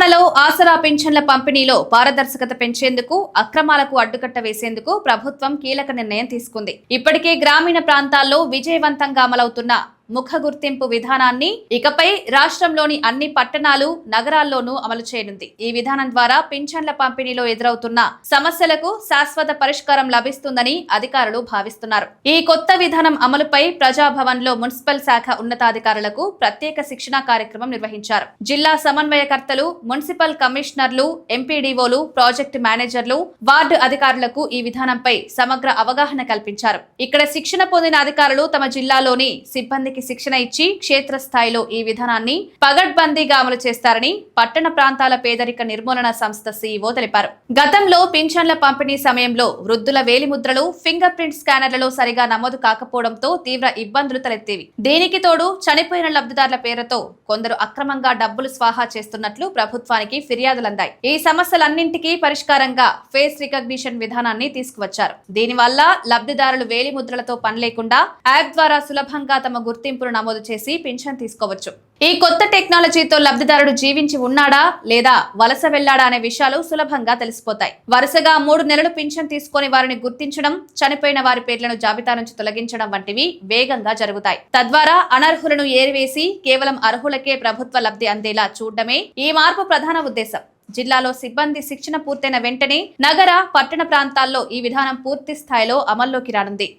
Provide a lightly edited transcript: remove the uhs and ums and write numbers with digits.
తెలంగాణలో ఆసరా పింఛన్ల పంపిణీలో పారదర్శకత పెంచేందుకు అక్రమాలకు అడ్డుకట్ట వేసేందుకు ప్రభుత్వం కీలక నిర్ణయం తీసుకుంది. ఇప్పటికే గ్రామీణ ప్రాంతాల్లో విజయవంతంగా అమలవుతున్న ముఖ గుర్తింపు విధానాన్ని ఇకపై రాష్ట్రంలోని అన్ని పట్టణాలు, నగరాల్లోనూ అమలు చేయనుంది. ఈ విధానం ద్వారా పింఛన్ల పంపిణీలో ఎదురవుతున్న సమస్యలకు శాశ్వత పరిష్కారం లభిస్తుందని అధికారులు భావిస్తున్నారు. ఈ కొత్త విధానం అమలుపై ప్రజాభవన్లో మున్సిపల్ శాఖ ఉన్నతాధికారులకు ప్రత్యేక శిక్షణా కార్యక్రమం నిర్వహించారు. జిల్లా సమన్వయకర్తలు, మున్సిపల్ కమిషనర్లు, ఎంపీడీఓలు, ప్రాజెక్టు మేనేజర్లు, వార్డు అధికారులకు ఈ విధానంపై సమగ్ర అవగాహన కల్పించారు. ఇక్కడ శిక్షణ పొందిన అధికారులు తమ జిల్లాలోని సిబ్బందికి శిక్షణ ఇచ్చి క్షేత్రస్థాయిలో ఈ విధానాన్ని పగడ్బందీగా అమలు చేస్తారని పట్టణ ప్రాంతాల పేదరిక నిర్మూలన సంస్థ సీఈఓ తెలిపారు. గతంలో పింఛన్ల పంపిణీ సమయంలో వృద్ధుల వేలిముద్రలు, ఫింగర్ ప్రింట్ స్కానర్లలో సరిగా నమోదు కాకపోవడంతో తీవ్ర ఇబ్బందులు తలెత్తేవి. దీనికి తోడు చనిపోయిన లబ్ధిదారుల పేరుతో కొందరు అక్రమంగా డబ్బులు స్వాహా చేస్తున్నట్లు ప్రభుత్వానికి ఫిర్యాదులందాయి. ఈ సమస్యలన్నింటికీ పరిష్కారంగా ఫేస్ రికగ్నిషన్ విధానాన్ని తీసుకువచ్చారు. దీనివల్ల లబ్ధిదారులు వేలిముద్రలతో పని లేకుండా యాప్ ద్వారా సులభంగా తమ గుర్తింపును నమోదు చేసి పింఛన్ తీసుకోవచ్చు. ఈ కొత్త టెక్నాలజీతో లబ్ధిదారుడు జీవించి ఉన్నాడా లేదా వలస వెళ్లాడా అనే విషయాలు సులభంగా తెలిసిపోతాయి. వరుసగా 3 నెలలు పింఛన్ తీసుకుని వారిని గుర్తించడం, చనిపోయిన వారి పేర్లను జాబితా నుంచి తొలగించడం వంటివి వేగంగా జరుగుతాయి. తద్వారా అనర్హులను ఏరివేసి కేవలం అర్హులకే ప్రభుత్వ లబ్ధి అందేలా చూడడమే ఈ మార్పు ప్రధాన ఉద్దేశం. జిల్లాలో సిబ్బంది శిక్షణ పూర్తయిన వెంటనే నగర, పట్టణ ప్రాంతాల్లో ఈ విధానం పూర్తి స్థాయిలో అమల్లోకి రానుంది.